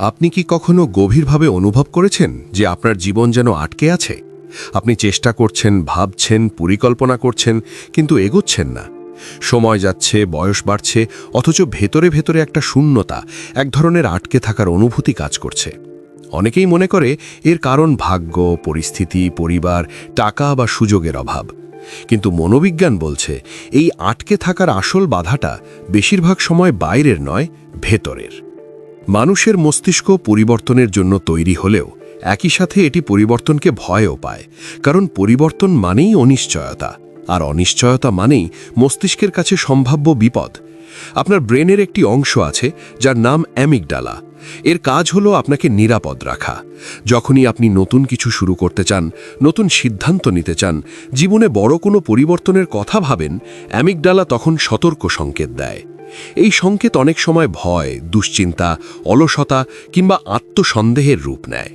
আপনি কি কখনো গভীরভাবে অনুভব করেছেন যে আপনার জীবন যেন আটকে আছে? আপনি চেষ্টা করছেন, ভাবছেন, পরিকল্পনা করছেন, কিন্তু এগোচ্ছেন না। সময় যাচ্ছে, বয়স বাড়ছে, অথচ ভেতরে ভেতরে একটা শূন্যতা, এক ধরনের আটকে থাকার অনুভূতি কাজ করছে। অনেকেই মনে করে এর কারণ ভাগ্য, পরিস্থিতি, পরিবার, টাকা বা সুযোগের অভাব। কিন্তু মনোবিজ্ঞান বলছে এই আটকে থাকার আসল বাধাটা বেশিরভাগ সময় বাইরের নয়, ভেতরের। মানুষের মস্তিষ্ক পরিবর্তনের জন্য তৈরি হলেও একই সাথে এটি পরিবর্তনকে ভয়ও পায়, কারণ পরিবর্তন মানেই অনিশ্চয়তা, আর অনিশ্চয়তা মানেই মস্তিষ্কের কাছে সম্ভাব্য বিপদ। আপনার ব্রেনের একটি অংশ আছে যার নাম অ্যামিগডালা। এর কাজ হলো আপনাকে নিরাপদ রাখা। যখনই আপনি নতুন কিছু শুরু করতে চান, নতুন সিদ্ধান্ত নিতে চান, জীবনে বড় কোনো পরিবর্তনের কথা ভাবেন, অ্যামিগডালা তখন সতর্ক সংকেত দেয়। এই সংকেত অনেক সময় ভয়, দুশ্চিন্তা, অলসতা কিংবা আত্মসন্দেহের রূপ নেয়।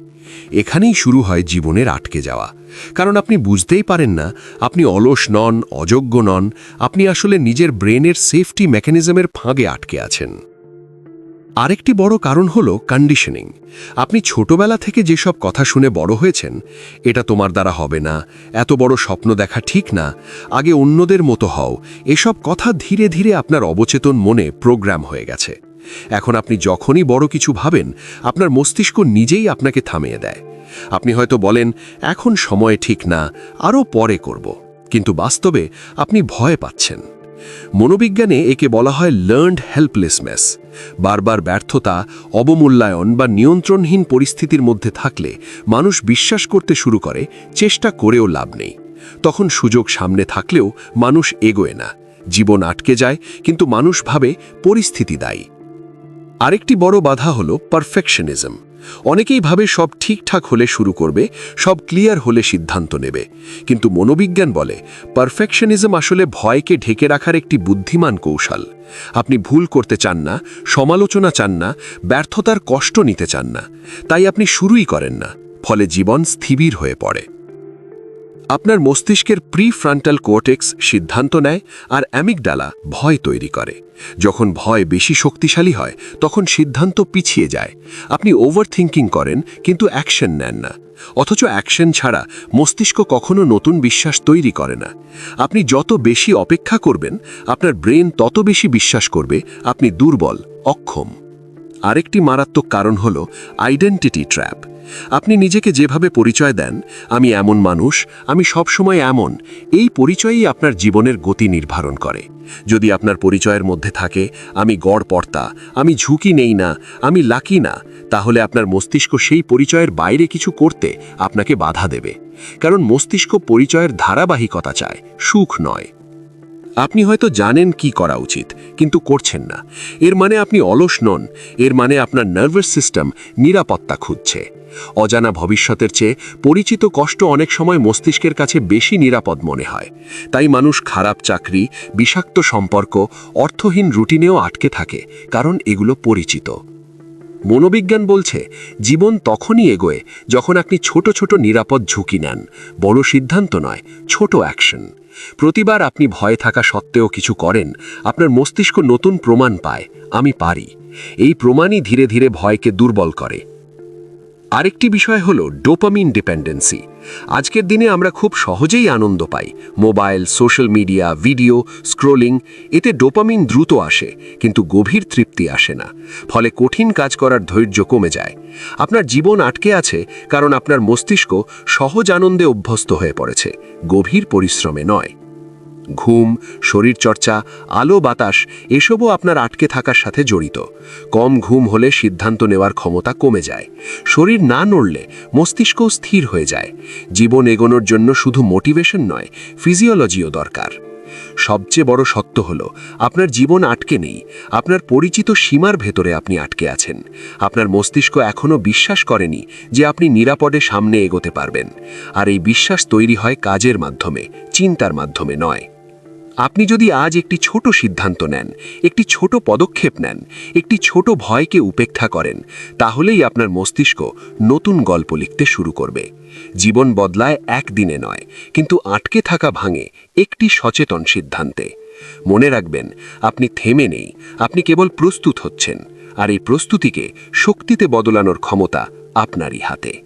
এখানেই শুরু হয় জীবনের আটকে যাওয়া, কারণ আপনি বুঝতেই পারেন না আপনি অলস নন, অযোগ্য নন, আপনি আসলে নিজের ব্রেনের সেফটি মেকানিজমের ফাঁকে আটকে আছেন। আরেকটি বড় কারণ হলো কন্ডিশনিং। আপনি ছোটবেলা থেকে যেসব কথা শুনে বড় হয়েছেন, এটা তোমার দ্বারা হবে না, এত বড় স্বপ্ন দেখা ঠিক না, আগে অন্যদের মতো হও, এসব কথা ধীরে ধীরে আপনার অবচেতন মনে প্রোগ্রাম হয়ে গেছে। এখন আপনি যখনই বড় কিছু ভাবেন, আপনার মস্তিষ্ক নিজেই আপনাকে থামিয়ে দেয়। আপনি হয়তো বলেন, এখন সময় ঠিক না, আরও পরে করব, কিন্তু বাস্তবে আপনি ভয় পাচ্ছেন। মনোবিজ্ঞানে একে বলা হয় লার্নড হেল্পলেসনেস। বারবার ব্যর্থতা, অবমূল্যায়ন বা নিয়ন্ত্রণহীন পরিস্থিতির মধ্যে থাকলে মানুষ বিশ্বাস করতে শুরু করে চেষ্টা করেও লাভ নেই। তখন সুযোগ সামনে থাকলেও মানুষ এগোয় না, জীবন আটকে যায়, কিন্তু মানুষ ভাবে পরিস্থিতি দায়ী। আরেকটি বড় বাধা হলো পারফেকশনিজম। অনেকেই ভাবে সব ঠিকঠাক হলে শুরু করবে, সব ক্লিয়ার হলে সিদ্ধান্ত নেবে। কিন্তু মনোবিজ্ঞান বলে পারফেকশনিজম আসলে ভয়কে ঢেকে রাখার একটি বুদ্ধিমান কৌশল। আপনি ভুল করতে চান না, সমালোচনা চান না, ব্যর্থতার কষ্ট নিতে চান না, তাই আপনি শুরুই করেন না, ফলে জীবন স্থির হয়ে পড়ে। আপনার মস্তিষ্কের প্রিফ্রন্টাল কোর্টেক্স সিদ্ধান্ত নেয়, আর অ্যামিগডালা ভয় তৈরি করে। যখন ভয় বেশি শক্তিশালী হয়, তখন সিদ্ধান্ত পিছিয়ে যায়। আপনি ওভারথিঙ্কিং করেন, কিন্তু অ্যাকশন নেন না। অথচ অ্যাকশন ছাড়া মস্তিষ্ক কখনো নতুন বিশ্বাস তৈরি করে না। আপনি যত বেশি অপেক্ষা করবেন, আপনার ব্রেন তত বেশি বিশ্বাস করবে আপনি দুর্বল, অক্ষম। আরেকটি মারাত্মক কারণ হল আইডেন্টিটি ট্র্যাপ। আপনি নিজেকে যেভাবে পরিচয় দেন, আমি এমন মানুষ, আমি সবসময় এমন, এই পরিচয়ই আপনার জীবনের গতি নির্ধারণ করে। যদি আপনার পরিচয়ের মধ্যে থাকে আমি গড়পড়তা, আমি ঝুঁকি নেই না, আমি লাকি না, তাহলে আপনার মস্তিষ্ক সেই পরিচয়ের বাইরে কিছু করতে আপনাকে বাধা দেবে। কারণ মস্তিষ্ক পরিচয়ের ধারাবাহিকতা চায়, সুখ নয়। আপনি হয়তো জানেন কি করা উচিত, কিন্তু করছেন না। এর মানে আপনি অলস নন, এর মানে আপনার নার্ভাস সিস্টেম নিরাপত্তা খুঁজছে। অজানা ভবিষ্যতের চেয়ে পরিচিত কষ্ট অনেক সময় মস্তিষ্কের কাছে বেশি নিরাপদ মনে হয়। তাই মানুষ খারাপ চাকরি, বিষাক্ত সম্পর্ক, অর্থহীন রুটিনেও আটকে থাকে, কারণ এগুলো পরিচিত। মনোবিজ্ঞান বলছে জীবন তখনই এগোয় যখন আপনি ছোট ছোট নিরাপদ ঝুঁকি নেন, বড় সিদ্ধান্ত নয়, ছোট অ্যাকশন। প্রতিবার আপনি ভয় থাকা সত্ত্বেও কিছু করেন, আপনার মস্তিষ্ক নতুন প্রমাণ পায়, আমি পারি। এই প্রমাণই ধীরে ধীরে ভয়কে দুর্বল করে। আরেকটি বিষয় হলো ডোপামিন ডিপেন্ডেন্সি। আজকের দিনে আমরা খুব সহজেই আনন্দ পাই, mobile, social media, video scrolling, এতে ডোপামিন দ্রুত আসে, কিন্তু গভীর তৃপ্তি আসে না। ফলে কঠিন কাজ করার ধৈর্য কমে যায়। আপনার জীবন আটকে আছে কারণ আপনার মস্তিষ্ক সহজ আনন্দে অভ্যস্ত হয়ে পড়েছে, গভীর পরিশ্রমে নয়। ঘুম, শরীরচর্চা, আলো বাতাস এসবও আপনার আটকে থাকার সাথে জড়িত। কম ঘুম হলে সিদ্ধান্ত নেওয়ার ক্ষমতা কমে যায়। শরীর না নড়লে মস্তিষ্কও স্থির হয়ে যায়। জীবন এগোনোর জন্য শুধু মোটিভেশন নয়, ফিজিওলজিও দরকার। সবচেয়ে বড় সত্য হলো আপনার জীবন আটকে নেই, আপনার পরিচিত সীমার ভেতরে আপনি আটকে আছেন। আপনার মস্তিষ্ক এখনো বিশ্বাস করেনি যে আপনি নিরাপদে সামনে এগোতে পারবেন। আর এই বিশ্বাস তৈরি হয় কাজের মাধ্যমে, চিন্তার মাধ্যমে নয়। আপনি যদি আজ একটি ছোট সিদ্ধান্ত নেন, একটি ছোট পদক্ষেপ নেন, একটি ছোট ভয়কে উপেক্ষা করেন, তাহলেই আপনার মস্তিষ্ক নতুন গল্প লিখতে শুরু করবে। জীবন বদলায় একদিনে নয়, কিন্তু আটকে থাকা ভাঙে একটি সচেতন সিদ্ধান্তে। মনে রাখবেন, আপনি থেমে নেই, আপনি কেবল প্রস্তুত হচ্ছেন। আর এই প্রস্তুতিকে শক্তিতে বদলানোর ক্ষমতা আপনারই হাতে।